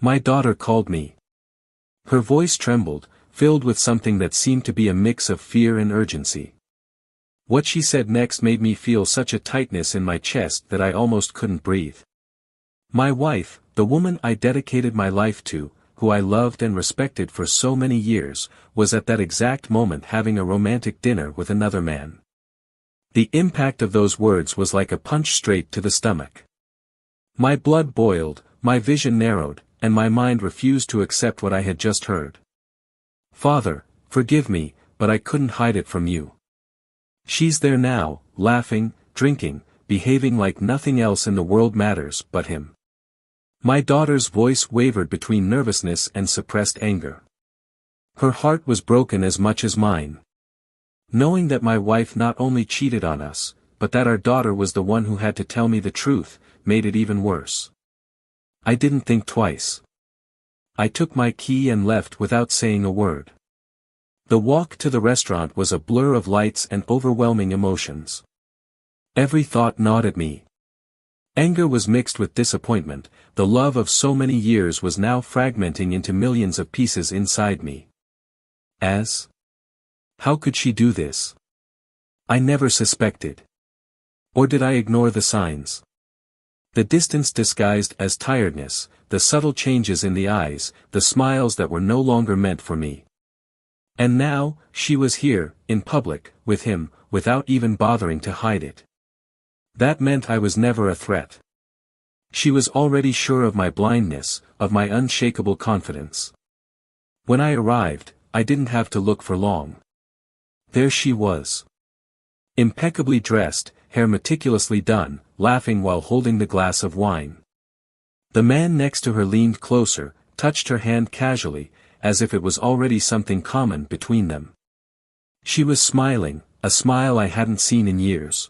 My daughter called me. Her voice trembled, filled with something that seemed to be a mix of fear and urgency. What she said next made me feel such a tightness in my chest that I almost couldn't breathe. My wife, the woman I dedicated my life to, who I loved and respected for so many years, was at that exact moment having a romantic dinner with another man. The impact of those words was like a punch straight to the stomach. My blood boiled, my vision narrowed, and my mind refused to accept what I had just heard. Father, forgive me, but I couldn't hide it from you. She's there now, laughing, drinking, behaving like nothing else in the world matters but him. My daughter's voice wavered between nervousness and suppressed anger. Her heart was broken as much as mine. Knowing that my wife not only cheated on us, but that our daughter was the one who had to tell me the truth, made it even worse. I didn't think twice. I took my key and left without saying a word. The walk to the restaurant was a blur of lights and overwhelming emotions. Every thought gnawed at me. Anger was mixed with disappointment, the love of so many years was now fragmenting into millions of pieces inside me. How could she do this? I never suspected. Or did I ignore the signs? The distance disguised as tiredness, the subtle changes in the eyes, the smiles that were no longer meant for me. And now, she was here, in public, with him, without even bothering to hide it. That meant I was never a threat. She was already sure of my blindness, of my unshakable confidence. When I arrived, I didn't have to look for long. There she was. Impeccably dressed, hair meticulously done, laughing while holding the glass of wine. The man next to her leaned closer, touched her hand casually, as if it was already something common between them. She was smiling, a smile I hadn't seen in years.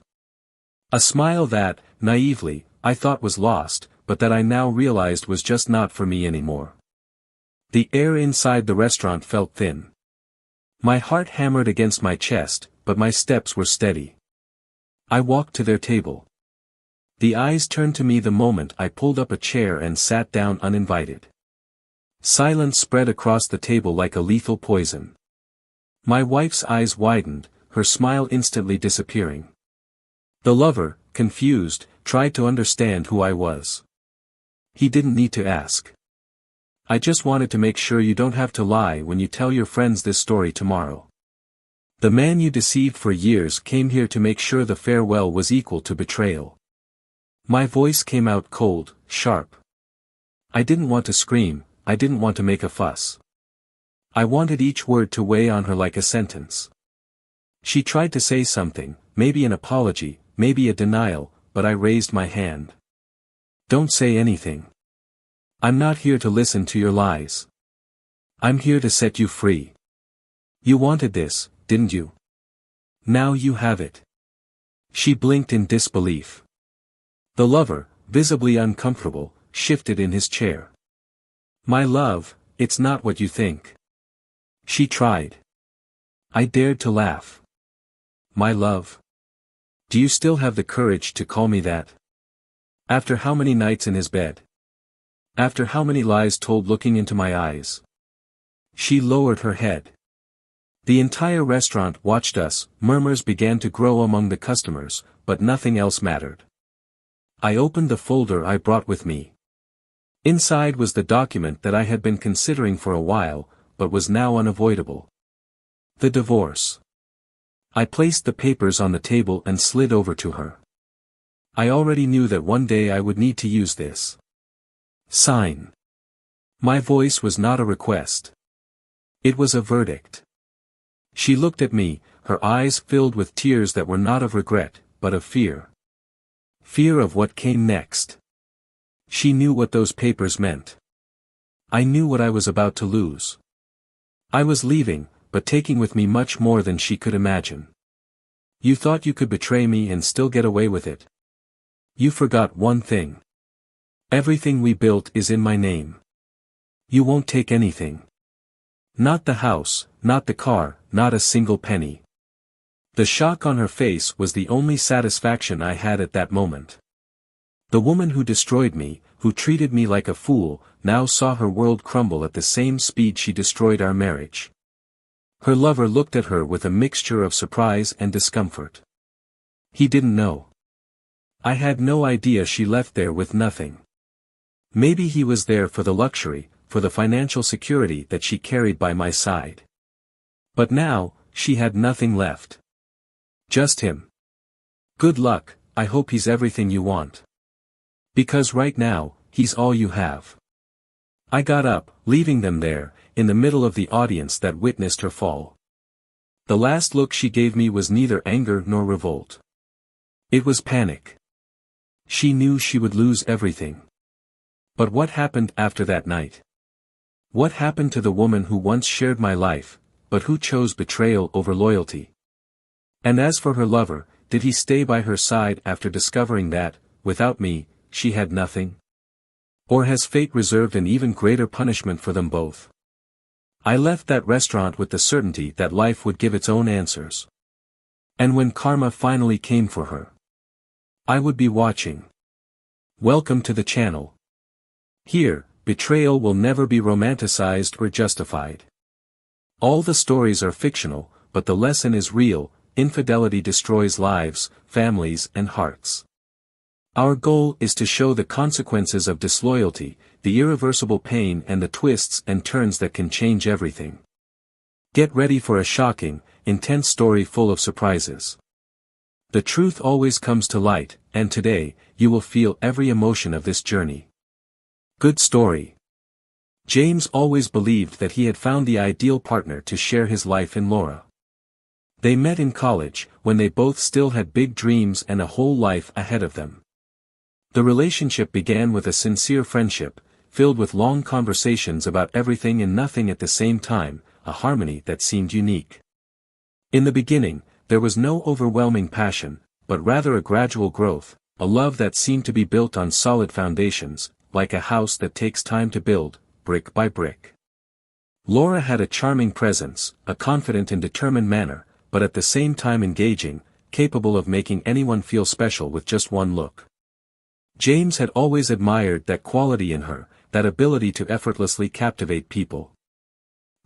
A smile that, naively, I thought was lost, but that I now realized was just not for me anymore. The air inside the restaurant felt thin. My heart hammered against my chest, but my steps were steady. I walked to their table. The eyes turned to me the moment I pulled up a chair and sat down uninvited. Silence spread across the table like a lethal poison. My wife's eyes widened, her smile instantly disappearing. The lover, confused, tried to understand who I was. He didn't need to ask. I just wanted to make sure you don't have to lie when you tell your friends this story tomorrow. The man you deceived for years came here to make sure the farewell was equal to betrayal. My voice came out cold, sharp. I didn't want to scream, I didn't want to make a fuss. I wanted each word to weigh on her like a sentence. She tried to say something, maybe an apology, maybe a denial, but I raised my hand. Don't say anything. I'm not here to listen to your lies. I'm here to set you free. You wanted this, didn't you? Now you have it. She blinked in disbelief. The lover, visibly uncomfortable, shifted in his chair. My love, it's not what you think. She tried. I dared to laugh. My love. Do you still have the courage to call me that? After how many nights in his bed? After how many lies told looking into my eyes? She lowered her head. The entire restaurant watched us, murmurs began to grow among the customers, but nothing else mattered. I opened the folder I brought with me. Inside was the document that I had been considering for a while, but was now unavoidable. The divorce. I placed the papers on the table and slid over to her. I already knew that one day I would need to use this. Sign. My voice was not a request. It was a verdict. She looked at me, her eyes filled with tears that were not of regret, but of fear. Fear of what came next. She knew what those papers meant. I knew what I was about to lose. I was leaving, but taking with me much more than she could imagine. You thought you could betray me and still get away with it. You forgot one thing. Everything we built is in my name. You won't take anything. Not the house, not the car, not a single penny. The shock on her face was the only satisfaction I had at that moment. The woman who destroyed me, who treated me like a fool, now saw her world crumble at the same speed she destroyed our marriage. Her lover looked at her with a mixture of surprise and discomfort. He didn't know. I had no idea she left there with nothing. Maybe he was there for the luxury, for the financial security that she carried by my side. But now, she had nothing left. Just him. Good luck, I hope he's everything you want. Because right now, he's all you have. I got up, leaving them there, in the middle of the audience that witnessed her fall. The last look she gave me was neither anger nor revolt. It was panic. She knew she would lose everything. But what happened after that night? What happened to the woman who once shared my life, but who chose betrayal over loyalty? And as for her lover, did he stay by her side after discovering that, without me, she had nothing? Or has fate reserved an even greater punishment for them both? I left that restaurant with the certainty that life would give its own answers. And when karma finally came for her, I would be watching. Welcome to the channel. Here, betrayal will never be romanticized or justified. All the stories are fictional, but the lesson is real. Infidelity destroys lives, families, and hearts. Our goal is to show the consequences of disloyalty, the irreversible pain and the twists and turns that can change everything. Get ready for a shocking, intense story full of surprises. The truth always comes to light, and today, you will feel every emotion of this journey. Good story. James always believed that he had found the ideal partner to share his life in Laura. They met in college, when they both still had big dreams and a whole life ahead of them. The relationship began with a sincere friendship, filled with long conversations about everything and nothing at the same time, a harmony that seemed unique. In the beginning, there was no overwhelming passion, but rather a gradual growth, a love that seemed to be built on solid foundations, like a house that takes time to build, brick by brick. Laura had a charming presence, a confident and determined manner, but at the same time engaging, capable of making anyone feel special with just one look. James had always admired that quality in her, that ability to effortlessly captivate people.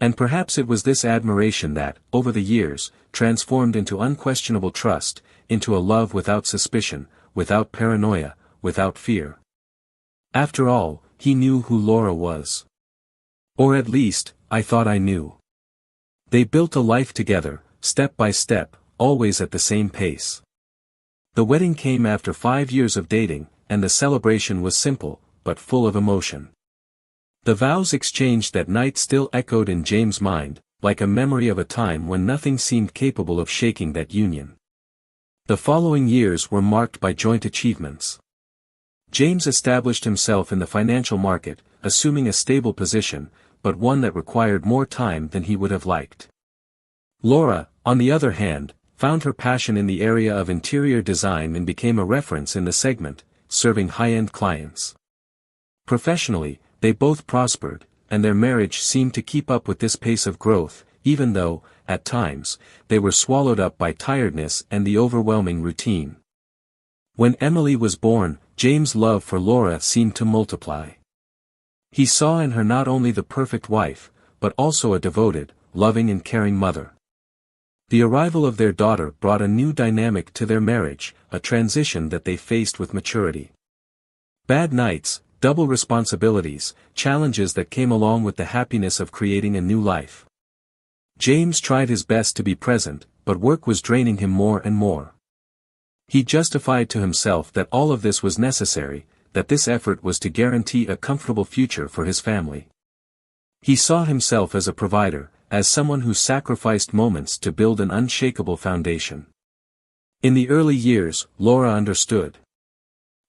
And perhaps it was this admiration that, over the years, transformed into unquestionable trust, into a love without suspicion, without paranoia, without fear. After all, he knew who Laura was. Or at least, I thought I knew. They built a life together, step by step, always at the same pace. The wedding came after 5 years of dating, and the celebration was simple, but full of emotion. The vows exchanged that night still echoed in James' mind, like a memory of a time when nothing seemed capable of shaking that union. The following years were marked by joint achievements. James established himself in the financial market, assuming a stable position, but one that required more time than he would have liked. Laura, on the other hand, found her passion in the area of interior design and became a reference in the segment, serving high-end clients. Professionally, they both prospered, and their marriage seemed to keep up with this pace of growth, even though, at times, they were swallowed up by tiredness and the overwhelming routine. When Emily was born, James' love for Laura seemed to multiply. He saw in her not only the perfect wife, but also a devoted, loving and caring mother. The arrival of their daughter brought a new dynamic to their marriage, a transition that they faced with maturity. Bad nights, double responsibilities, challenges that came along with the happiness of creating a new life. James tried his best to be present, but work was draining him more and more. He justified to himself that all of this was necessary, that this effort was to guarantee a comfortable future for his family. He saw himself as a provider, as someone who sacrificed moments to build an unshakable foundation. In the early years, Laura understood.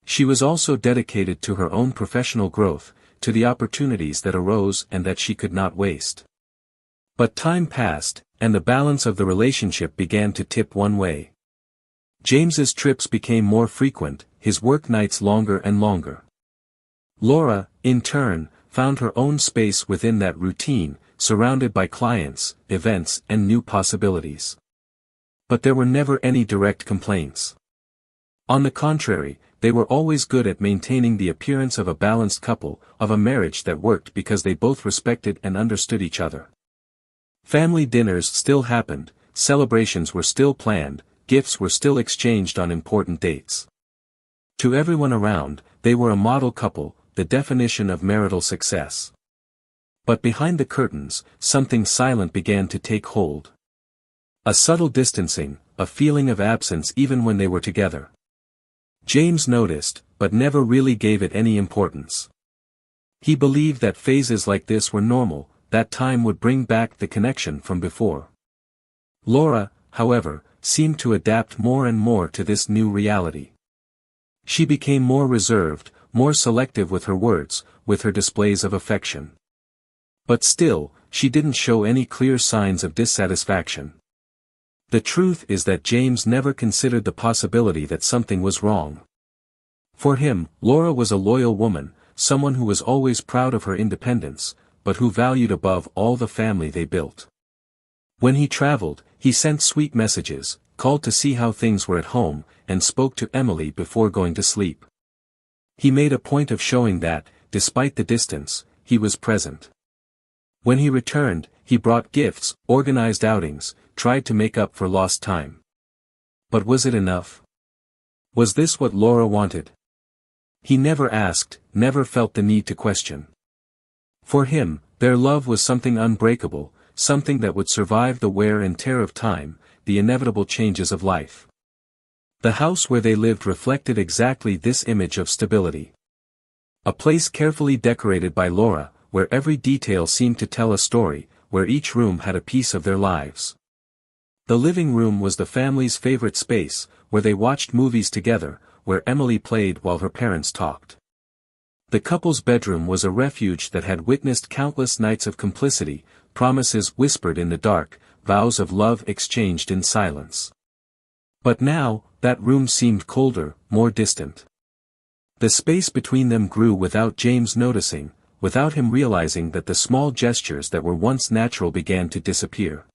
She was also dedicated to her own professional growth, to the opportunities that arose and that she could not waste. But time passed, and the balance of the relationship began to tip one way. James's trips became more frequent, his work nights longer and longer. Laura, in turn, found her own space within that routine, surrounded by clients, events, and new possibilities. But there were never any direct complaints. On the contrary, they were always good at maintaining the appearance of a balanced couple, of a marriage that worked because they both respected and understood each other. Family dinners still happened, celebrations were still planned, gifts were still exchanged on important dates. To everyone around, they were a model couple, the definition of marital success. But behind the curtains, something silent began to take hold. A subtle distancing, a feeling of absence even when they were together. James noticed, but never really gave it any importance. He believed that phases like this were normal, that time would bring back the connection from before. Laura, however, seemed to adapt more and more to this new reality. She became more reserved, more selective with her words, with her displays of affection. But still, she didn't show any clear signs of dissatisfaction. The truth is that James never considered the possibility that something was wrong. For him, Laura was a loyal woman, someone who was always proud of her independence, but who valued above all the family they built. When he traveled, he sent sweet messages, called to see how things were at home, and spoke to Emily before going to sleep. He made a point of showing that, despite the distance, he was present. When he returned, he brought gifts, organized outings, tried to make up for lost time. But was it enough? Was this what Laura wanted? He never asked, never felt the need to question. For him, their love was something unbreakable, something that would survive the wear and tear of time, the inevitable changes of life. The house where they lived reflected exactly this image of stability. A place carefully decorated by Laura, where every detail seemed to tell a story, where each room had a piece of their lives. The living room was the family's favorite space, where they watched movies together, where Emily played while her parents talked. The couple's bedroom was a refuge that had witnessed countless nights of complicity, promises whispered in the dark, vows of love exchanged in silence. But now, that room seemed colder, more distant. The space between them grew without James noticing, without him realizing that the small gestures that were once natural began to disappear.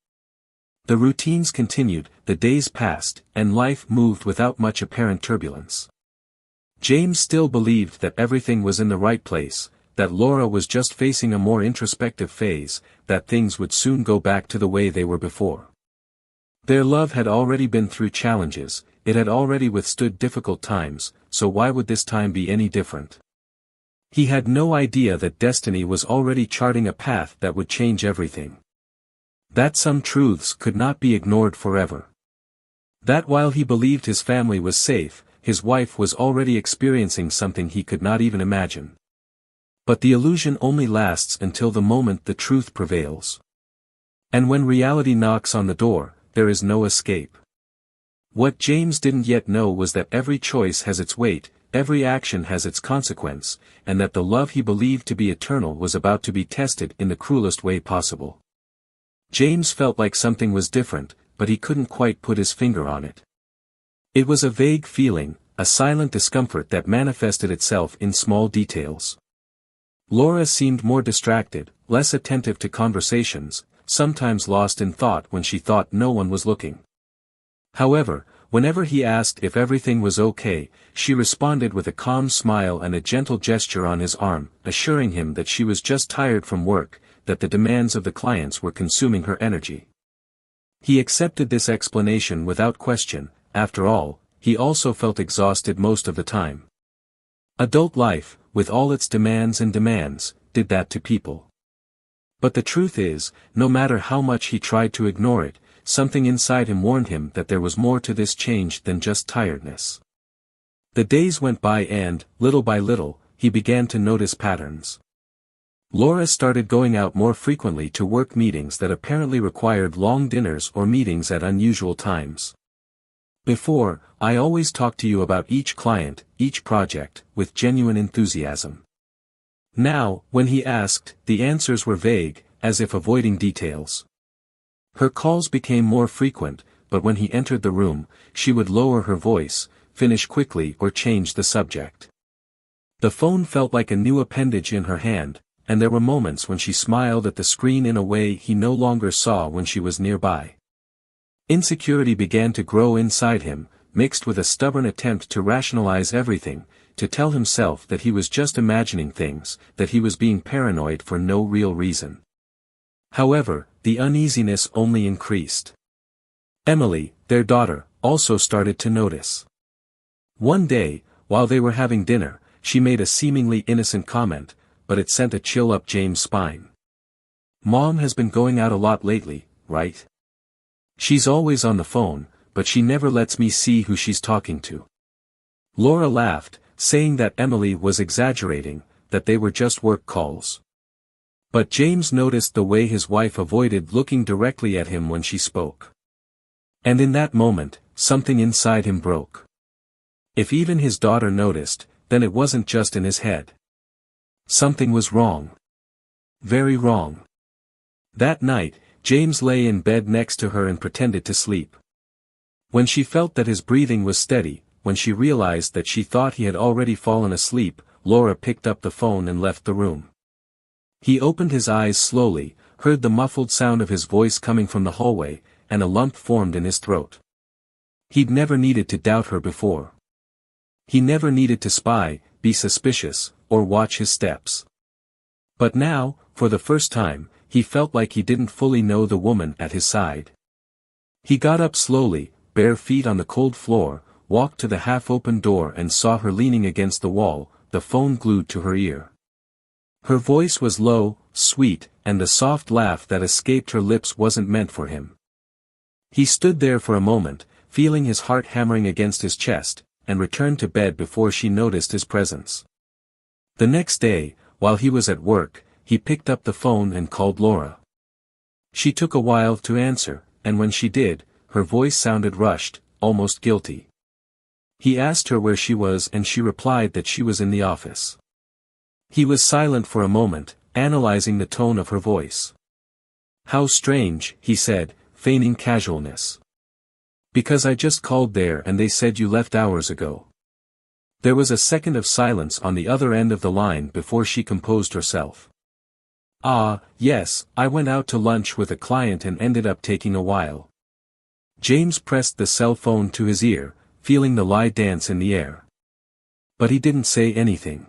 The routines continued, the days passed, and life moved without much apparent turbulence. James still believed that everything was in the right place, that Laura was just facing a more introspective phase, that things would soon go back to the way they were before. Their love had already been through challenges, it had already withstood difficult times, so why would this time be any different? He had no idea that destiny was already charting a path that would change everything. That some truths could not be ignored forever. That while he believed his family was safe, his wife was already experiencing something he could not even imagine. But the illusion only lasts until the moment the truth prevails. And when reality knocks on the door, there is no escape. What James didn't yet know was that every choice has its weight, every action has its consequence, and that the love he believed to be eternal was about to be tested in the cruelest way possible. James felt like something was different, but he couldn't quite put his finger on it. It was a vague feeling, a silent discomfort that manifested itself in small details. Laura seemed more distracted, less attentive to conversations, sometimes lost in thought when she thought no one was looking. However, whenever he asked if everything was okay, she responded with a calm smile and a gentle gesture on his arm, assuring him that she was just tired from work, that the demands of the clients were consuming her energy. He accepted this explanation without question. After all, he also felt exhausted most of the time. Adult life, with all its demands, did that to people. But the truth is, no matter how much he tried to ignore it, something inside him warned him that there was more to this change than just tiredness. The days went by and, little by little, he began to notice patterns. Laura started going out more frequently to work meetings that apparently required long dinners or meetings at unusual times. Before, I always talked to you about each client, each project, with genuine enthusiasm. Now, when he asked, the answers were vague, as if avoiding details. Her calls became more frequent, but when he entered the room, she would lower her voice, finish quickly or change the subject. The phone felt like a new appendage in her hand, and there were moments when she smiled at the screen in a way he no longer saw when she was nearby. Insecurity began to grow inside him, mixed with a stubborn attempt to rationalize everything, to tell himself that he was just imagining things, that he was being paranoid for no real reason. However, the uneasiness only increased. Emily, their daughter, also started to notice. One day, while they were having dinner, she made a seemingly innocent comment, but it sent a chill up James' spine. "Mom has been going out a lot lately, right? She's always on the phone, but she never lets me see who she's talking to." Laura laughed, saying that Emily was exaggerating, that they were just work calls. But James noticed the way his wife avoided looking directly at him when she spoke. And in that moment, something inside him broke. If even his daughter noticed, then it wasn't just in his head. Something was wrong. Very wrong. That night, James lay in bed next to her and pretended to sleep. When she felt that his breathing was steady, when she realized that she thought he had already fallen asleep, Laura picked up the phone and left the room. He opened his eyes slowly, heard the muffled sound of his voice coming from the hallway, and a lump formed in his throat. He'd never needed to doubt her before. He never needed to spy, be suspicious, or watch his steps. But now, for the first time, he felt like he didn't fully know the woman at his side. He got up slowly, bare feet on the cold floor, walked to the half-open door and saw her leaning against the wall, the phone glued to her ear. Her voice was low, sweet, and the soft laugh that escaped her lips wasn't meant for him. He stood there for a moment, feeling his heart hammering against his chest, and returned to bed before she noticed his presence. The next day, while he was at work, he picked up the phone and called Laura. She took a while to answer, and when she did, her voice sounded rushed, almost guilty. He asked her where she was and she replied that she was in the office. He was silent for a moment, analyzing the tone of her voice. "How strange," he said, feigning casualness. "Because I just called there and they said you left hours ago." There was a second of silence on the other end of the line before she composed herself. "Ah, yes, I went out to lunch with a client and ended up taking a while." James pressed the cell phone to his ear, feeling the lie dance in the air. But he didn't say anything.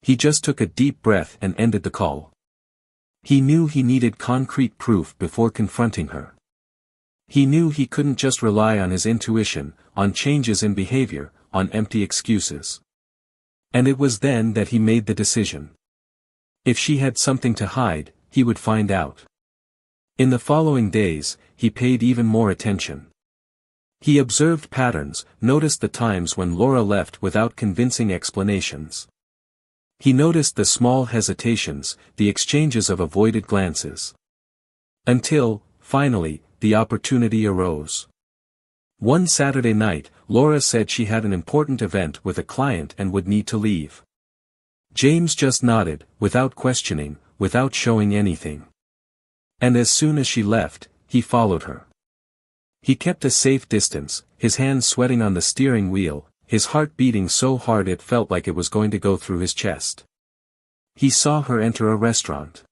He just took a deep breath and ended the call. He knew he needed concrete proof before confronting her. He knew he couldn't just rely on his intuition, on changes in behavior, on empty excuses. And it was then that he made the decision. If she had something to hide, he would find out. In the following days, he paid even more attention. He observed patterns, noticed the times when Laura left without convincing explanations. He noticed the small hesitations, the exchanges of avoided glances. Until, finally, the opportunity arose. One Saturday night, Laura said she had an important event with a client and would need to leave. James just nodded, without questioning, without showing anything. And as soon as she left, he followed her. He kept a safe distance, his hands sweating on the steering wheel, his heart beating so hard it felt like it was going to go through his chest. He saw her enter a restaurant.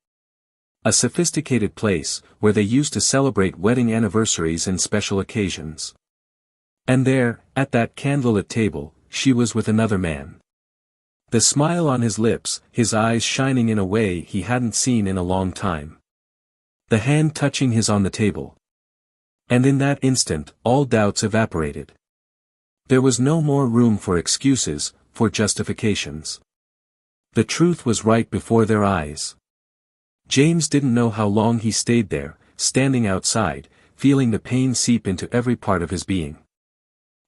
A sophisticated place, where they used to celebrate wedding anniversaries and special occasions. And there, at that candlelit table, she was with another man. The smile on his lips, his eyes shining in a way he hadn't seen in a long time. The hand touching his on the table. And in that instant, all doubts evaporated. There was no more room for excuses, for justifications. The truth was right before their eyes. James didn't know how long he stayed there, standing outside, feeling the pain seep into every part of his being.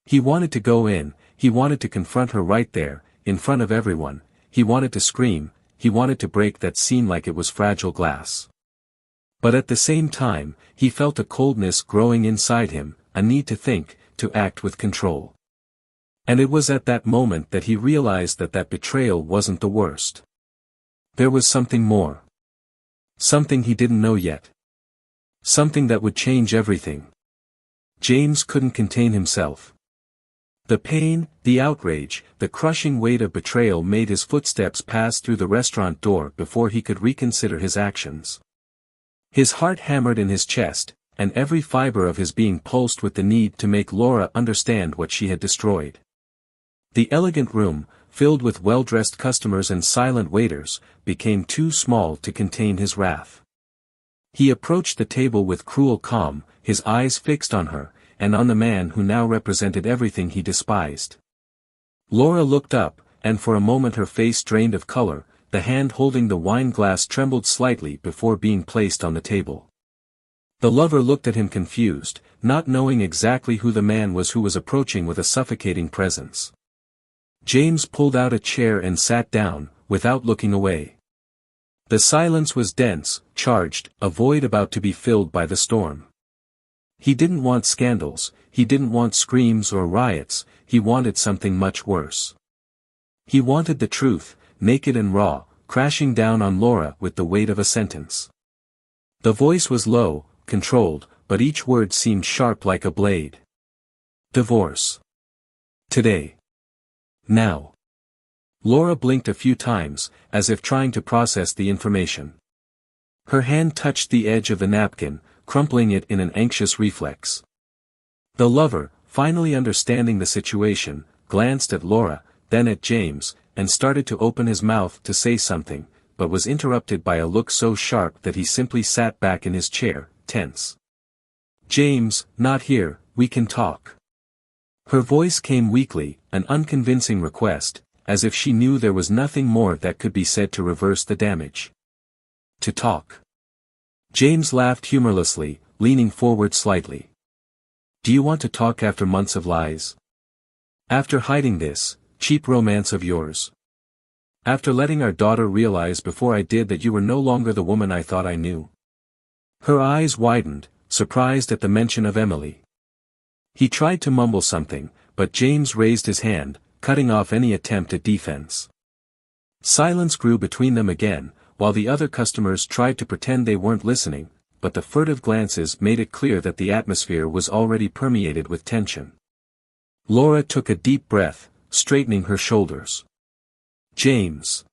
He wanted to go in, he wanted to confront her right there, in front of everyone, he wanted to scream, he wanted to break that seemed like it was fragile glass. But at the same time, he felt a coldness growing inside him, a need to think, to act with control. And it was at that moment that he realized that that betrayal wasn't the worst. There was something more. Something he didn't know yet. Something that would change everything. James couldn't contain himself. The pain, the outrage, the crushing weight of betrayal made his footsteps pass through the restaurant door before he could reconsider his actions. His heart hammered in his chest, and every fiber of his being pulsed with the need to make Laura understand what she had destroyed. The elegant room, filled with well-dressed customers and silent waiters, became too small to contain his wrath. He approached the table with cruel calm, his eyes fixed on her, and on the man who now represented everything he despised. Laura looked up, and for a moment her face drained of color, the hand holding the wine glass trembled slightly before being placed on the table. The lover looked at him confused, not knowing exactly who the man was who was approaching with a suffocating presence. James pulled out a chair and sat down, without looking away. The silence was dense, charged, a void about to be filled by the storm. He didn't want scandals, he didn't want screams or riots, he wanted something much worse. He wanted the truth, naked and raw, crashing down on Laura with the weight of a sentence. The voice was low, controlled, but each word seemed sharp like a blade. Divorce. Today. Now. Laura blinked a few times, as if trying to process the information. Her hand touched the edge of the napkin, crumpling it in an anxious reflex. The lover, finally understanding the situation, glanced at Laura, then at James, and started to open his mouth to say something, but was interrupted by a look so sharp that he simply sat back in his chair, tense. "James, not here, we can talk." Her voice came weakly, an unconvincing request, as if she knew there was nothing more that could be said to reverse the damage. To talk. James laughed humorlessly, leaning forward slightly. "Do you want to talk after months of lies? After hiding this cheap romance of yours? After letting our daughter realize before I did that you were no longer the woman I thought I knew?" Her eyes widened, surprised at the mention of Emily. He tried to mumble something, but James raised his hand, cutting off any attempt at defense. Silence grew between them again, while the other customers tried to pretend they weren't listening, but the furtive glances made it clear that the atmosphere was already permeated with tension. Laura took a deep breath, straightening her shoulders. "James.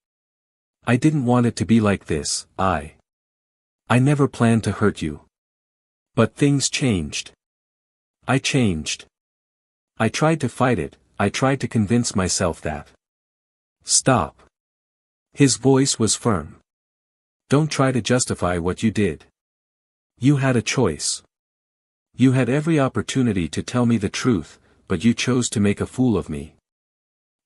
I didn't want it to be like this, I never planned to hurt you. But things changed. I changed. I tried to fight it, I tried to convince myself that." "Stop." His voice was firm. "Don't try to justify what you did. You had a choice. You had every opportunity to tell me the truth, but you chose to make a fool of me."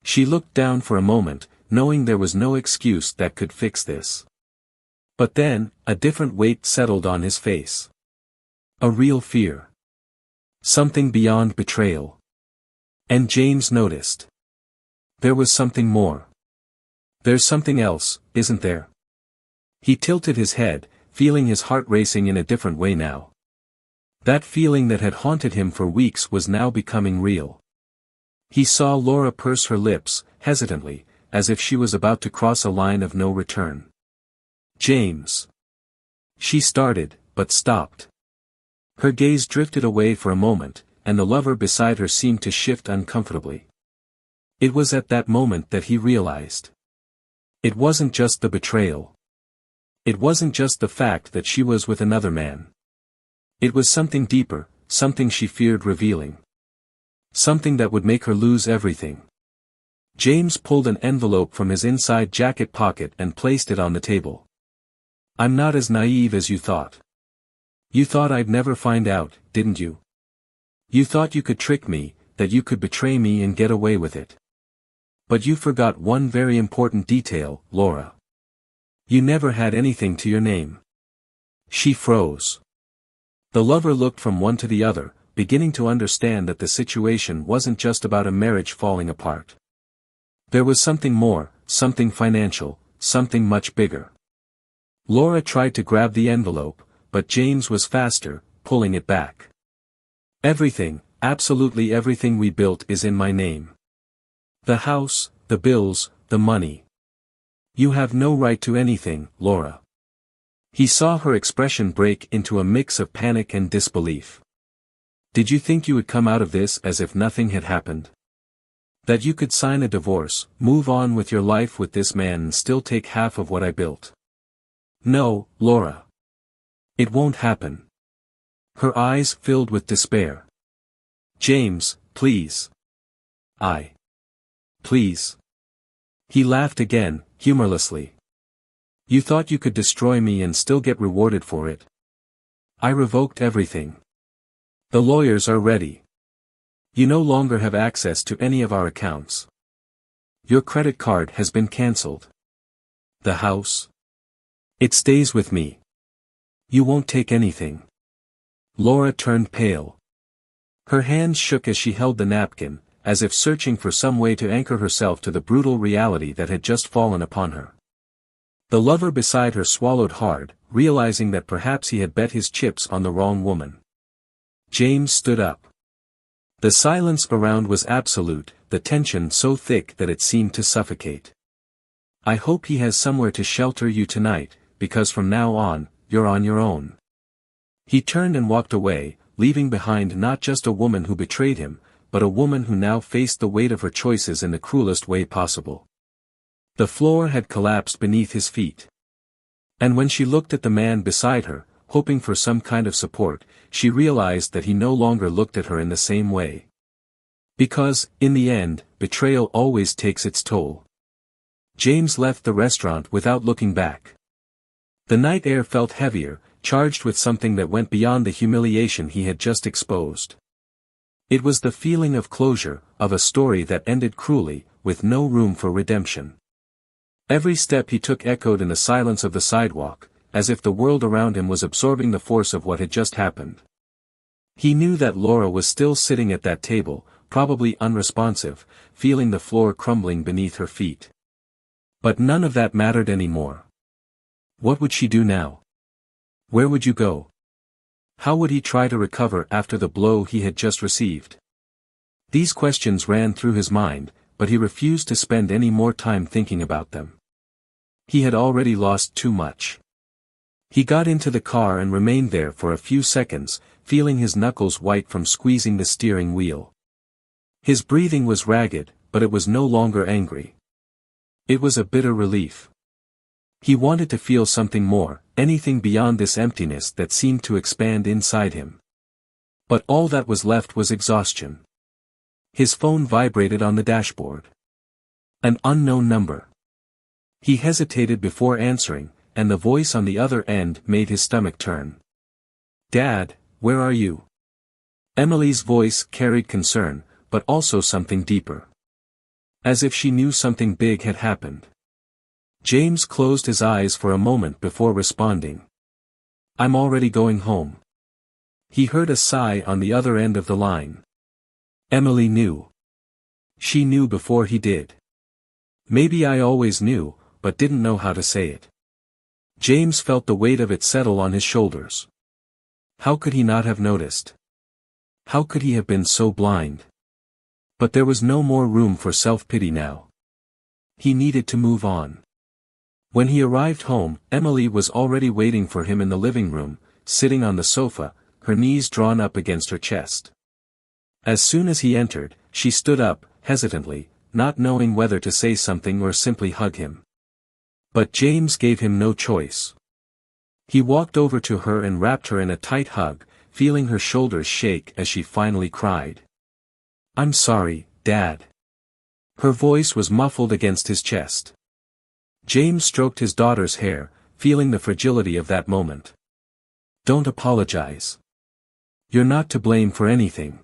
She looked down for a moment, knowing there was no excuse that could fix this. But then, a different weight settled on his face. A real fear. Something beyond betrayal. And James noticed. There was something more. "There's something else, isn't there?" He tilted his head, feeling his heart racing in a different way now. That feeling that had haunted him for weeks was now becoming real. He saw Laura purse her lips, hesitantly, as if she was about to cross a line of no return. "James." She started, but stopped. Her gaze drifted away for a moment, and the lover beside her seemed to shift uncomfortably. It was at that moment that he realized. It wasn't just the betrayal. It wasn't just the fact that she was with another man. It was something deeper, something she feared revealing. Something that would make her lose everything. James pulled an envelope from his inside jacket pocket and placed it on the table. "I'm not as naive as you thought. You thought I'd never find out, didn't you? You thought you could trick me, that you could betray me and get away with it. But you forgot one very important detail, Laura. You never had anything to your name." She froze. The lover looked from one to the other, beginning to understand that the situation wasn't just about a marriage falling apart. There was something more, something financial, something much bigger. Laura tried to grab the envelope, but James was faster, pulling it back. "Everything, absolutely everything we built is in my name. The house, the bills, the money. You have no right to anything, Laura." He saw her expression break into a mix of panic and disbelief. "Did you think you would come out of this as if nothing had happened? That you could sign a divorce, move on with your life with this man and still take half of what I built? No, Laura. It won't happen." Her eyes filled with despair. "James, please. Please." He laughed again, humorlessly. "You thought you could destroy me and still get rewarded for it. I revoked everything. The lawyers are ready. You no longer have access to any of our accounts. Your credit card has been cancelled. The house? It stays with me. You won't take anything." Laura turned pale. Her hands shook as she held the napkin, as if searching for some way to anchor herself to the brutal reality that had just fallen upon her. The lover beside her swallowed hard, realizing that perhaps he had bet his chips on the wrong woman. James stood up. The silence around was absolute, the tension so thick that it seemed to suffocate. "I hope he has somewhere to shelter you tonight, because from now on, you're on your own." He turned and walked away, leaving behind not just a woman who betrayed him, but a woman who now faced the weight of her choices in the cruelest way possible. The floor had collapsed beneath his feet. And when she looked at the man beside her, hoping for some kind of support, she realized that he no longer looked at her in the same way. Because, in the end, betrayal always takes its toll. James left the restaurant without looking back. The night air felt heavier, charged with something that went beyond the humiliation he had just exposed. It was the feeling of closure, of a story that ended cruelly, with no room for redemption. Every step he took echoed in the silence of the sidewalk, as if the world around him was absorbing the force of what had just happened. He knew that Laura was still sitting at that table, probably unresponsive, feeling the floor crumbling beneath her feet. But none of that mattered anymore. What would she do now? Where would you go? How would he try to recover after the blow he had just received? These questions ran through his mind, but he refused to spend any more time thinking about them. He had already lost too much. He got into the car and remained there for a few seconds, feeling his knuckles white from squeezing the steering wheel. His breathing was ragged, but it was no longer angry. It was a bitter relief. He wanted to feel something more, anything beyond this emptiness that seemed to expand inside him. But all that was left was exhaustion. His phone vibrated on the dashboard. An unknown number. He hesitated before answering, and the voice on the other end made his stomach turn. "Dad, where are you?" Emily's voice carried concern, but also something deeper. As if she knew something big had happened. James closed his eyes for a moment before responding. "I'm already going home." He heard a sigh on the other end of the line. Emily knew. She knew before he did. Maybe I always knew, but didn't know how to say it. James felt the weight of it settle on his shoulders. How could he not have noticed? How could he have been so blind? But there was no more room for self-pity now. He needed to move on. When he arrived home, Emily was already waiting for him in the living room, sitting on the sofa, her knees drawn up against her chest. As soon as he entered, she stood up, hesitantly, not knowing whether to say something or simply hug him. But James gave him no choice. He walked over to her and wrapped her in a tight hug, feeling her shoulders shake as she finally cried. "I'm sorry, Dad." Her voice was muffled against his chest. James stroked his daughter's hair, feeling the fragility of that moment. "Don't apologize. You're not to blame for anything."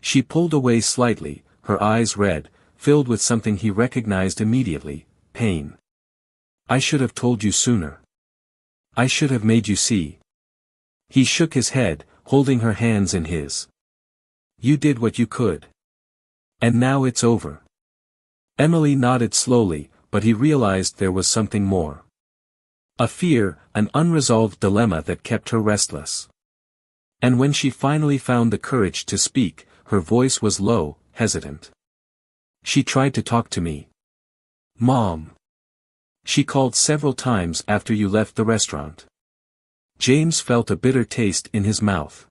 She pulled away slightly, her eyes red, filled with something he recognized immediately, pain. "I should have told you sooner. I should have made you see." He shook his head, holding her hands in his. "You did what you could. And now it's over." Emily nodded slowly, but he realized there was something more. A fear, an unresolved dilemma that kept her restless. And when she finally found the courage to speak, her voice was low, hesitant. "She tried to talk to me. Mom. She called several times after you left the restaurant." James felt a bitter taste in his mouth.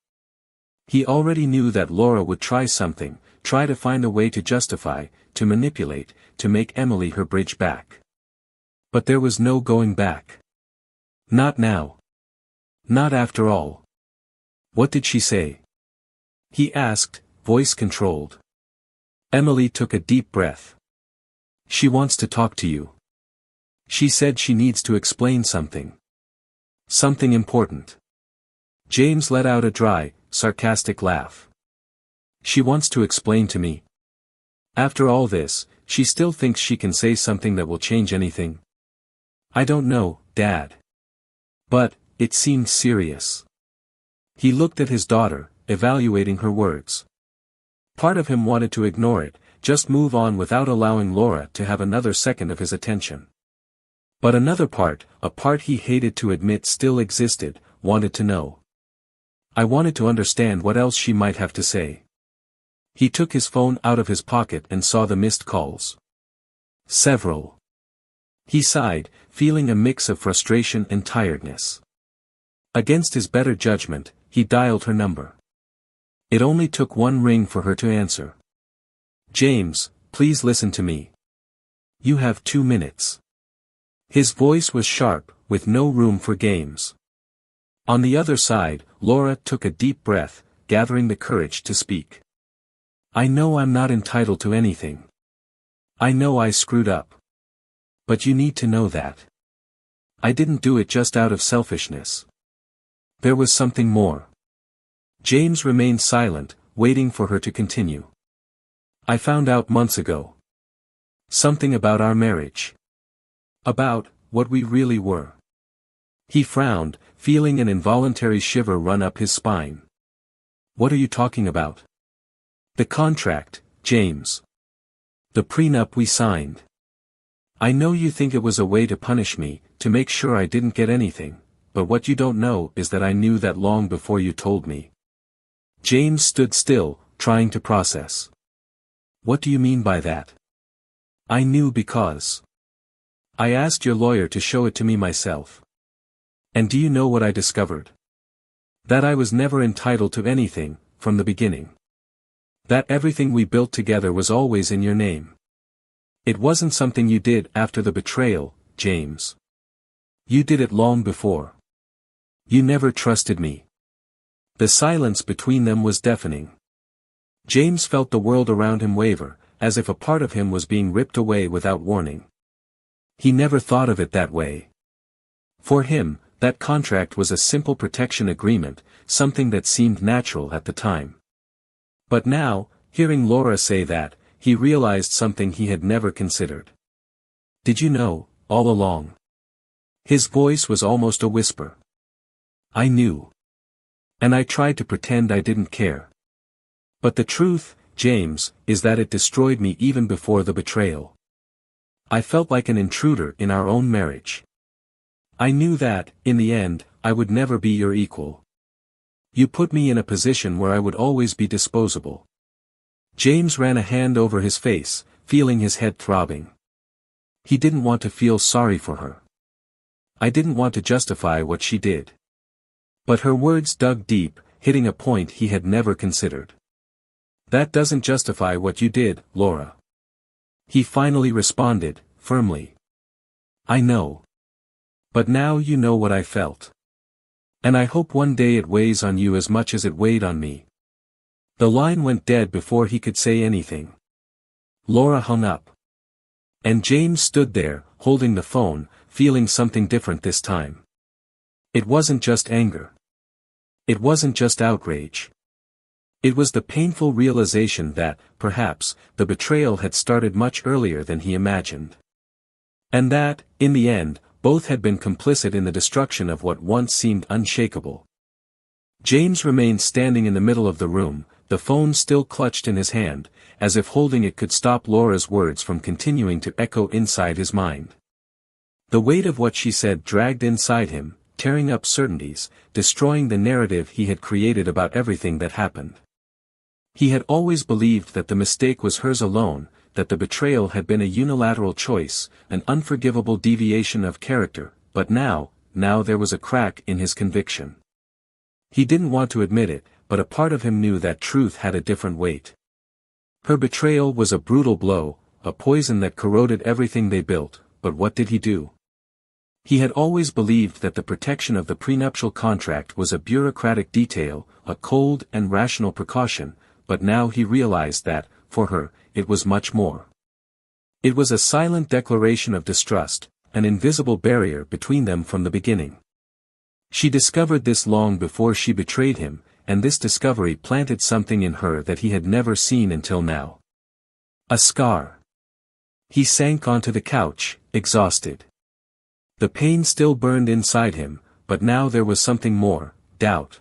He already knew that Laura would try something, try to find a way to justify, to manipulate, to make Emily her bridge back. But there was no going back. Not now. Not after all. What did she say? He asked, voice controlled. Emily took a deep breath. She wants to talk to you. She said she needs to explain something. Something important. James let out a dry, sarcastic laugh. She wants to explain to me. After all this, she still thinks she can say something that will change anything. I don't know, Dad. But, it seemed serious. He looked at his daughter, evaluating her words. Part of him wanted to ignore it, just move on without allowing Laura to have another second of his attention. But another part, a part he hated to admit still existed, wanted to know. I wanted to understand what else she might have to say. He took his phone out of his pocket and saw the missed calls. Several. He sighed, feeling a mix of frustration and tiredness. Against his better judgment, he dialed her number. It only took one ring for her to answer. James, please listen to me. You have 2 minutes. His voice was sharp, with no room for games. On the other side, Laura took a deep breath, gathering the courage to speak. I know I'm not entitled to anything. I know I screwed up. But you need to know that. I didn't do it just out of selfishness. There was something more. James remained silent, waiting for her to continue. I found out months ago. Something about our marriage. About what we really were. He frowned, feeling an involuntary shiver run up his spine. What are you talking about? The contract, James. The prenup we signed. I know you think it was a way to punish me, to make sure I didn't get anything, but what you don't know is that I knew that long before you told me. James stood still, trying to process. What do you mean by that? I knew because I asked your lawyer to show it to me myself. And do you know what I discovered? That I was never entitled to anything, from the beginning. That everything we built together was always in your name. It wasn't something you did after the betrayal, James. You did it long before. You never trusted me. The silence between them was deafening. James felt the world around him waver, as if a part of him was being ripped away without warning. He never thought of it that way. For him, that contract was a simple protection agreement, something that seemed natural at the time. But now, hearing Laura say that, he realized something he had never considered. Did you know, all along? His voice was almost a whisper. I knew. And I tried to pretend I didn't care. But the truth, James, is that it destroyed me even before the betrayal. I felt like an intruder in our own marriage. I knew that, in the end, I would never be your equal. You put me in a position where I would always be disposable. James ran a hand over his face, feeling his head throbbing. He didn't want to feel sorry for her. I didn't want to justify what she did. But her words dug deep, hitting a point he had never considered. That doesn't justify what you did, Laura. He finally responded, firmly. I know. But now you know what I felt. And I hope one day it weighs on you as much as it weighed on me. The line went dead before he could say anything. Laura hung up. And James stood there, holding the phone, feeling something different this time. It wasn't just anger. It wasn't just outrage. It was the painful realization that, perhaps, the betrayal had started much earlier than he imagined. And that, in the end, both had been complicit in the destruction of what once seemed unshakable. James remained standing in the middle of the room, the phone still clutched in his hand, as if holding it could stop Laura's words from continuing to echo inside his mind. The weight of what she said dragged inside him, tearing up certainties, destroying the narrative he had created about everything that happened. He had always believed that the mistake was hers alone, that the betrayal had been a unilateral choice, an unforgivable deviation of character, but now there was a crack in his conviction. He didn't want to admit it, but a part of him knew that truth had a different weight. Her betrayal was a brutal blow, a poison that corroded everything they built, but what did he do? He had always believed that the protection of the prenuptial contract was a bureaucratic detail, a cold and rational precaution, but now he realized that, for her, it was much more. It was a silent declaration of distrust, an invisible barrier between them from the beginning. She discovered this long before she betrayed him, and this discovery planted something in her that he had never seen until now. A scar. He sank onto the couch, exhausted. The pain still burned inside him, but now there was something more, doubt.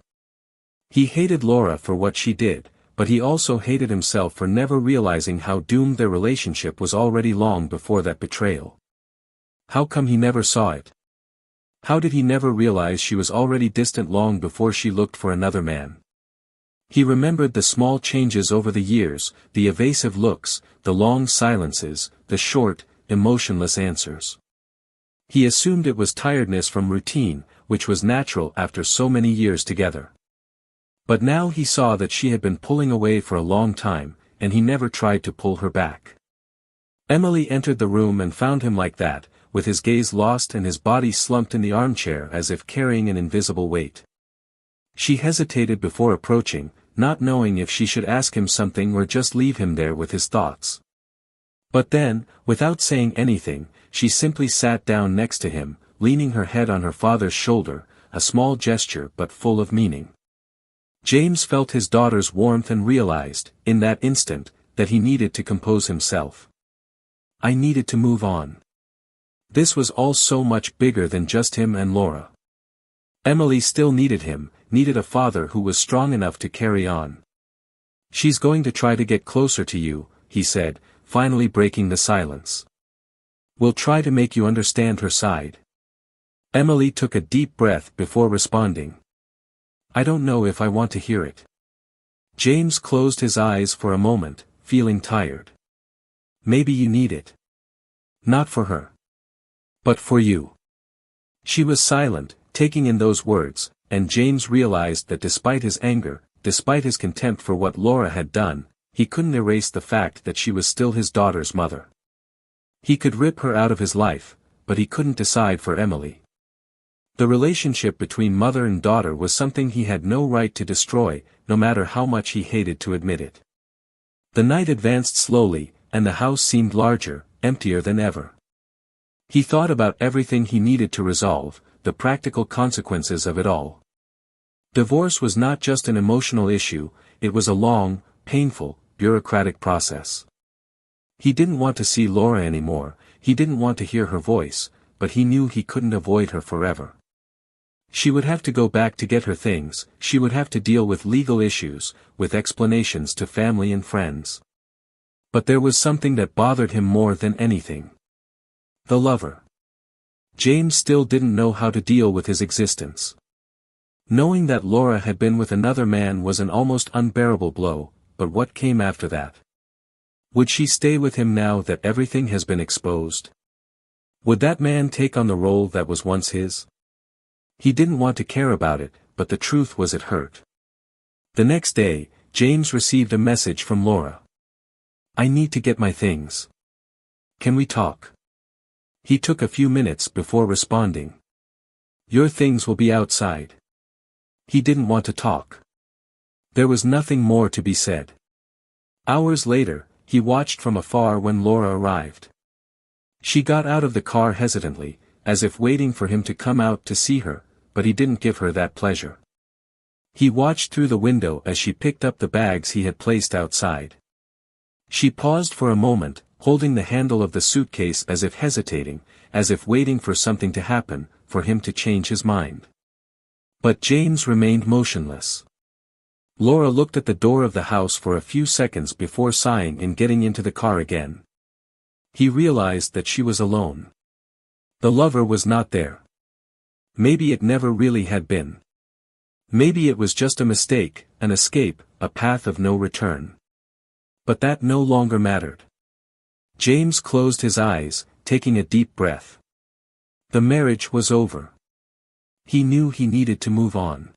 He hated Laura for what she did, but he also hated himself for never realizing how doomed their relationship was already long before that betrayal. How come he never saw it? How did he never realize she was already distant long before she looked for another man? He remembered the small changes over the years, the evasive looks, the long silences, the short, emotionless answers. He assumed it was tiredness from routine, which was natural after so many years together. But now he saw that she had been pulling away for a long time, and he never tried to pull her back. Emily entered the room and found him like that, with his gaze lost and his body slumped in the armchair as if carrying an invisible weight. She hesitated before approaching, not knowing if she should ask him something or just leave him there with his thoughts. But then, without saying anything, she simply sat down next to him, leaning her head on her father's shoulder, a small gesture but full of meaning. James felt his daughter's warmth and realized, in that instant, that he needed to compose himself. I needed to move on. This was all so much bigger than just him and Laura. Emily still needed him, needed a father who was strong enough to carry on. She's going to try to get closer to you, he said, finally breaking the silence. We'll try to make you understand her side. Emily took a deep breath before responding. I don't know if I want to hear it. James closed his eyes for a moment, feeling tired. Maybe you need it. Not for her. But for you. She was silent, taking in those words, and James realized that despite his anger, despite his contempt for what Laura had done, he couldn't erase the fact that she was still his daughter's mother. He could rip her out of his life, but he couldn't decide for Emily. The relationship between mother and daughter was something he had no right to destroy, no matter how much he hated to admit it. The night advanced slowly, and the house seemed larger, emptier than ever. He thought about everything he needed to resolve, the practical consequences of it all. Divorce was not just an emotional issue, it was a long, painful, bureaucratic process. He didn't want to see Laura anymore, he didn't want to hear her voice, but he knew he couldn't avoid her forever. She would have to go back to get her things, she would have to deal with legal issues, with explanations to family and friends. But there was something that bothered him more than anything. The lover. James still didn't know how to deal with his existence. Knowing that Laura had been with another man was an almost unbearable blow, but what came after that? Would she stay with him now that everything has been exposed? Would that man take on the role that was once his? He didn't want to care about it, but the truth was it hurt. The next day, James received a message from Laura. I need to get my things. Can we talk? He took a few minutes before responding. Your things will be outside. He didn't want to talk. There was nothing more to be said. Hours later, he watched from afar when Laura arrived. She got out of the car hesitantly, as if waiting for him to come out to see her, but he didn't give her that pleasure. He watched through the window as she picked up the bags he had placed outside. She paused for a moment, holding the handle of the suitcase as if hesitating, as if waiting for something to happen, for him to change his mind. But James remained motionless. Laura looked at the door of the house for a few seconds before sighing and getting into the car again. He realized that she was alone. The lover was not there. Maybe it never really had been. Maybe it was just a mistake, an escape, a path of no return. But that no longer mattered. James closed his eyes, taking a deep breath. The marriage was over. He knew he needed to move on.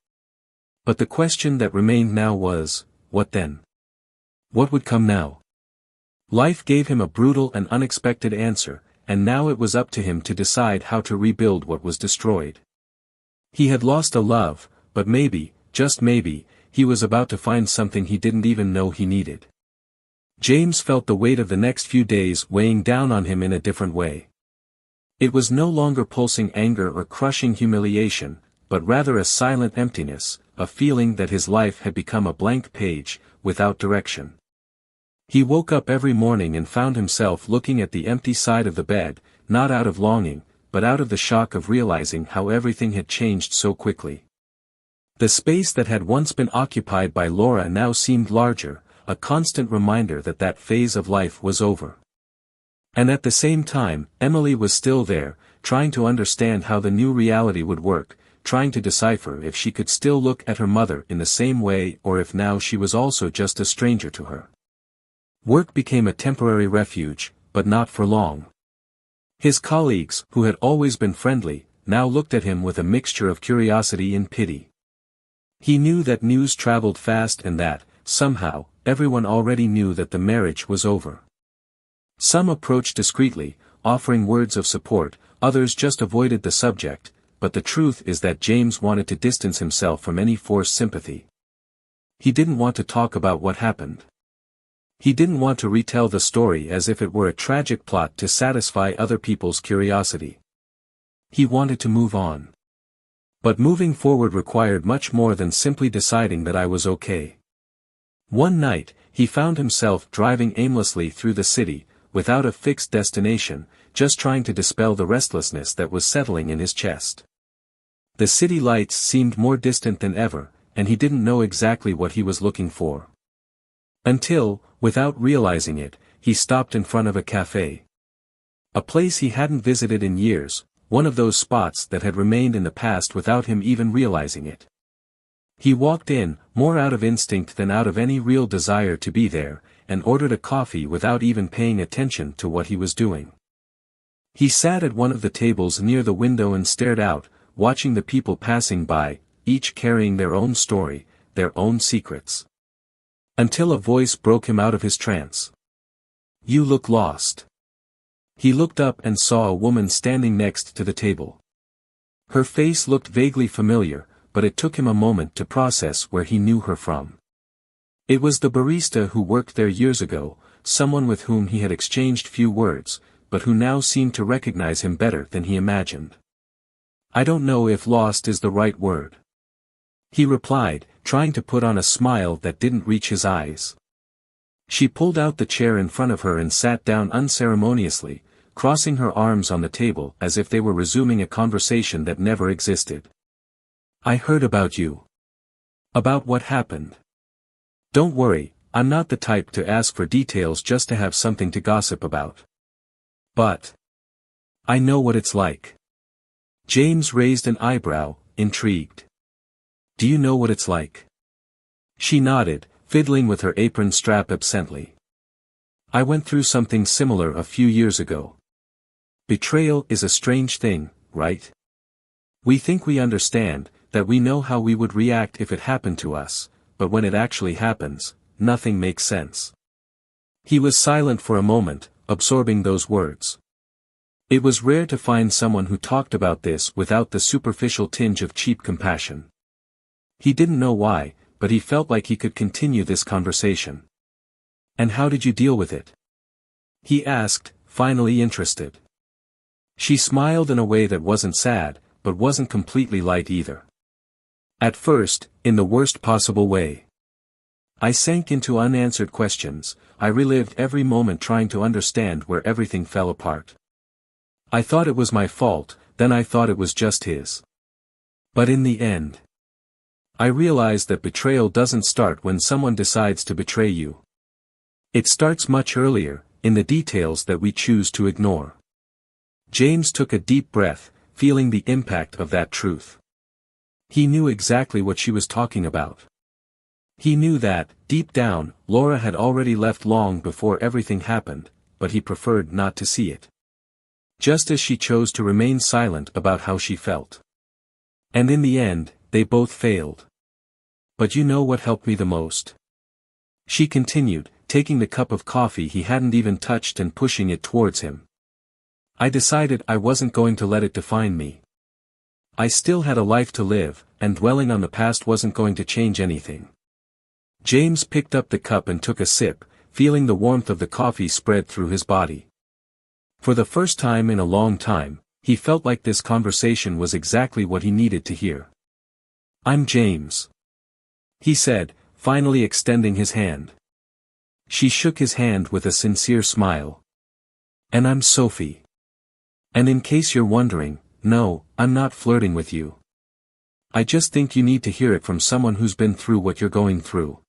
But the question that remained now was, what then? What would come now? Life gave him a brutal and unexpected answer, and now it was up to him to decide how to rebuild what was destroyed. He had lost a love, but maybe, just maybe, he was about to find something he didn't even know he needed. James felt the weight of the next few days weighing down on him in a different way. It was no longer pulsing anger or crushing humiliation, but rather a silent emptiness, a feeling that his life had become a blank page, without direction. He woke up every morning and found himself looking at the empty side of the bed, not out of longing, but out of the shock of realizing how everything had changed so quickly. The space that had once been occupied by Laura now seemed larger, a constant reminder that that phase of life was over. And at the same time, Emily was still there, trying to understand how the new reality would work, trying to decipher if she could still look at her mother in the same way or if now she was also just a stranger to her. Work became a temporary refuge, but not for long. His colleagues, who had always been friendly, now looked at him with a mixture of curiosity and pity. He knew that news traveled fast and that, somehow, everyone already knew that the marriage was over. Some approached discreetly, offering words of support, others just avoided the subject, but the truth is that James wanted to distance himself from any forced sympathy. He didn't want to talk about what happened. He didn't want to retell the story as if it were a tragic plot to satisfy other people's curiosity. He wanted to move on. But moving forward required much more than simply deciding that I was okay. One night, he found himself driving aimlessly through the city, without a fixed destination, just trying to dispel the restlessness that was settling in his chest. The city lights seemed more distant than ever, and he didn't know exactly what he was looking for. Until, without realizing it, he stopped in front of a cafe. A place he hadn't visited in years, one of those spots that had remained in the past without him even realizing it. He walked in, more out of instinct than out of any real desire to be there, and ordered a coffee without even paying attention to what he was doing. He sat at one of the tables near the window and stared out, watching the people passing by, each carrying their own story, their own secrets. Until a voice broke him out of his trance. "You look lost." He looked up and saw a woman standing next to the table. Her face looked vaguely familiar, but it took him a moment to process where he knew her from. It was the barista who worked there years ago, someone with whom he had exchanged few words, but who now seemed to recognize him better than he imagined. "I don't know if lost is the right word," he replied, trying to put on a smile that didn't reach his eyes. She pulled out the chair in front of her and sat down unceremoniously, crossing her arms on the table as if they were resuming a conversation that never existed. "I heard about you. About what happened. Don't worry, I'm not the type to ask for details just to have something to gossip about. But I know what it's like." James raised an eyebrow, intrigued. "Do you know what it's like?" She nodded, fiddling with her apron strap absently. "I went through something similar a few years ago. Betrayal is a strange thing, right? We think we understand, that we know how we would react if it happened to us, but when it actually happens, nothing makes sense." He was silent for a moment, absorbing those words. It was rare to find someone who talked about this without the superficial tinge of cheap compassion. He didn't know why, but he felt like he could continue this conversation. "And how did you deal with it?" he asked, finally interested. She smiled in a way that wasn't sad, but wasn't completely light either. "At first, in the worst possible way. I sank into unanswered questions, I relived every moment trying to understand where everything fell apart. I thought it was my fault, then I thought it was just his. But in the end, I realized that betrayal doesn't start when someone decides to betray you. It starts much earlier, in the details that we choose to ignore." James took a deep breath, feeling the impact of that truth. He knew exactly what she was talking about. He knew that, deep down, Laura had already left long before everything happened, but he preferred not to see it. Just as she chose to remain silent about how she felt. And in the end, they both failed. "But you know what helped me the most?" she continued, taking the cup of coffee he hadn't even touched and pushing it towards him. I decided I wasn't going to let it define me. I still had a life to live, and dwelling on the past wasn't going to change anything. James picked up the cup and took a sip, feeling the warmth of the coffee spread through his body. For the first time in a long time, he felt like this conversation was exactly what he needed to hear. "I'm James," he said, finally extending his hand. She shook his hand with a sincere smile. "And I'm Sophie. And in case you're wondering, no, I'm not flirting with you. I just think you need to hear it from someone who's been through what you're going through."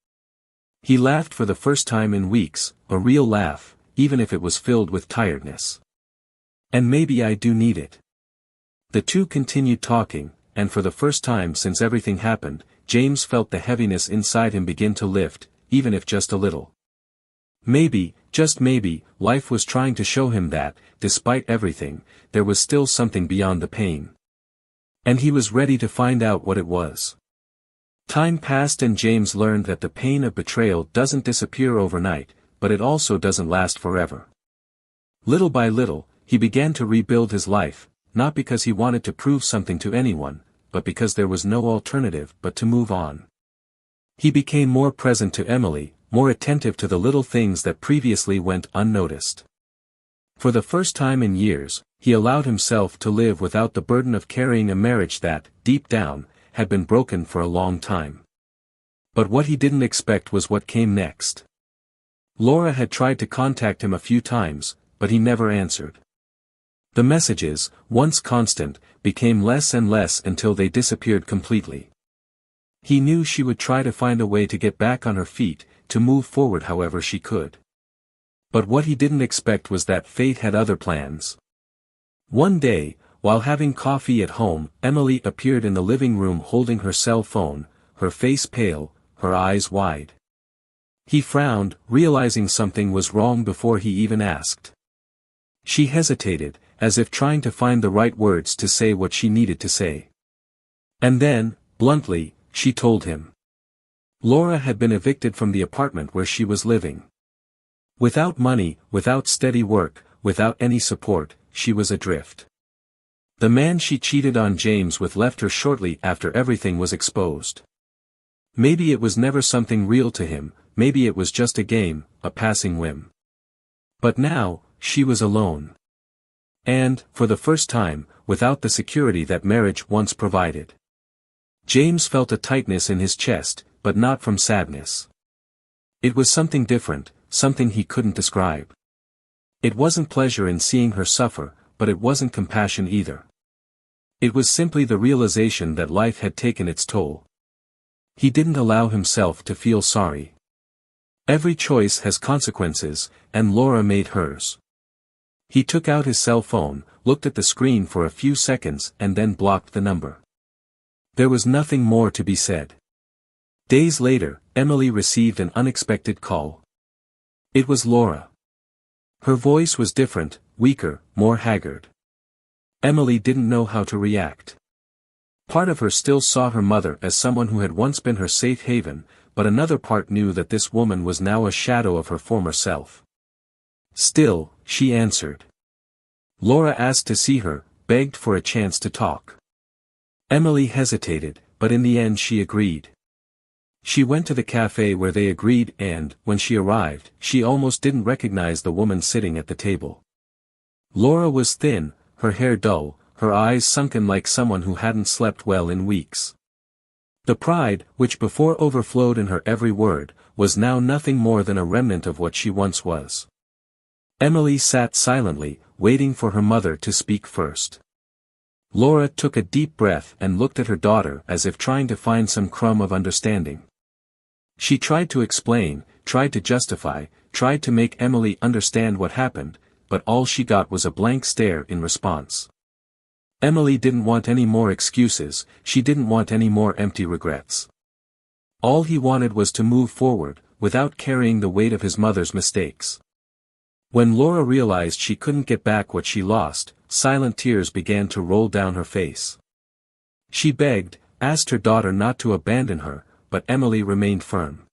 He laughed for the first time in weeks, a real laugh, even if it was filled with tiredness. "And maybe I do need it." The two continued talking, and for the first time since everything happened, James felt the heaviness inside him begin to lift, even if just a little. Maybe, just maybe, life was trying to show him that, despite everything, there was still something beyond the pain. And he was ready to find out what it was. Time passed and James learned that the pain of betrayal doesn't disappear overnight, but it also doesn't last forever. Little by little, he began to rebuild his life, not because he wanted to prove something to anyone, but because there was no alternative but to move on. He became more present to Emily, more attentive to the little things that previously went unnoticed. For the first time in years, he allowed himself to live without the burden of carrying a marriage that, deep down, had been broken for a long time. But what he didn't expect was what came next. Laura had tried to contact him a few times, but he never answered. The messages, once constant, became less and less until they disappeared completely. He knew she would try to find a way to get back on her feet, to move forward however she could. But what he didn't expect was that fate had other plans. One day, while having coffee at home, Emily appeared in the living room holding her cell phone, her face pale, her eyes wide. He frowned, realizing something was wrong before he even asked. She hesitated, as if trying to find the right words to say what she needed to say. And then, bluntly, she told him. Laura had been evicted from the apartment where she was living. Without money, without steady work, without any support, she was adrift. The man she cheated on James with left her shortly after everything was exposed. Maybe it was never something real to him, maybe it was just a game, a passing whim. But now, she was alone. And, for the first time, without the security that marriage once provided. James felt a tightness in his chest, but not from sadness. It was something different, something he couldn't describe. It wasn't pleasure in seeing her suffer, but it wasn't compassion either. It was simply the realization that life had taken its toll. He didn't allow himself to feel sorry. Every choice has consequences, and Laura made hers. He took out his cell phone, looked at the screen for a few seconds and then blocked the number. There was nothing more to be said. Days later, Emily received an unexpected call. It was Laura. Her voice was different, weaker, more haggard. Emily didn't know how to react. Part of her still saw her mother as someone who had once been her safe haven, but another part knew that this woman was now a shadow of her former self. Still, she answered. Laura asked to see her, begged for a chance to talk. Emily hesitated, but in the end she agreed. She went to the cafe where they agreed and, when she arrived, she almost didn't recognize the woman sitting at the table. Laura was thin, her hair dull, her eyes sunken like someone who hadn't slept well in weeks. The pride, which before overflowed in her every word, was now nothing more than a remnant of what she once was. Emily sat silently, waiting for her mother to speak first. Laura took a deep breath and looked at her daughter as if trying to find some crumb of understanding. She tried to explain, tried to justify, tried to make Emily understand what happened, but all she got was a blank stare in response. Emily didn't want any more excuses, she didn't want any more empty regrets. All he wanted was to move forward, without carrying the weight of his mother's mistakes. When Laura realized she couldn't get back what she lost, silent tears began to roll down her face. She begged, asked her daughter not to abandon her, but Emily remained firm.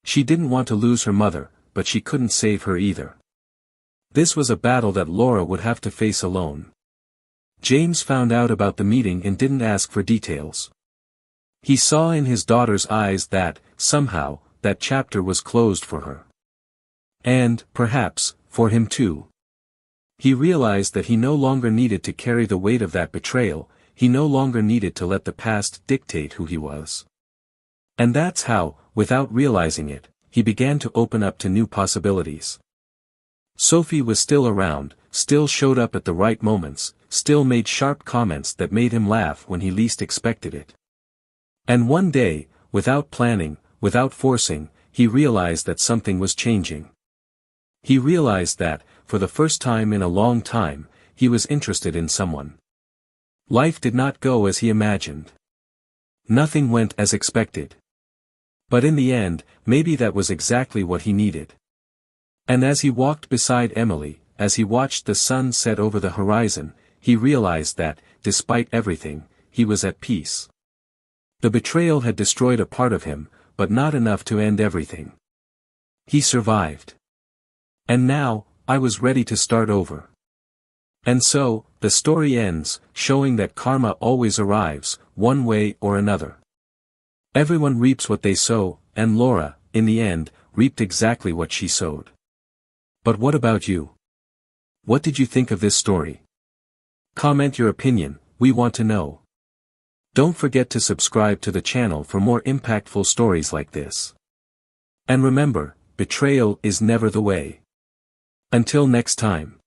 She didn't want to lose her mother, but she couldn't save her either. This was a battle that Laura would have to face alone. James found out about the meeting and didn't ask for details. He saw in his daughter's eyes that, somehow, that chapter was closed for her. And, perhaps, for him too. He realized that he no longer needed to carry the weight of that betrayal, he no longer needed to let the past dictate who he was. And that's how, without realizing it, he began to open up to new possibilities. Sophie was still around, still showed up at the right moments, still made sharp comments that made him laugh when he least expected it. And one day, without planning, without forcing, he realized that something was changing. He realized that, for the first time in a long time, he was interested in someone. Life did not go as he imagined. Nothing went as expected. But in the end, maybe that was exactly what he needed. And as he walked beside Emily, as he watched the sun set over the horizon, he realized that, despite everything, he was at peace. The betrayal had destroyed a part of him, but not enough to end everything. He survived. And now, I was ready to start over. And so, the story ends, showing that karma always arrives, one way or another. Everyone reaps what they sow, and Laura, in the end, reaped exactly what she sowed. But what about you? What did you think of this story? Comment your opinion, we want to know. Don't forget to subscribe to the channel for more impactful stories like this. And remember, betrayal is never the way. Until next time.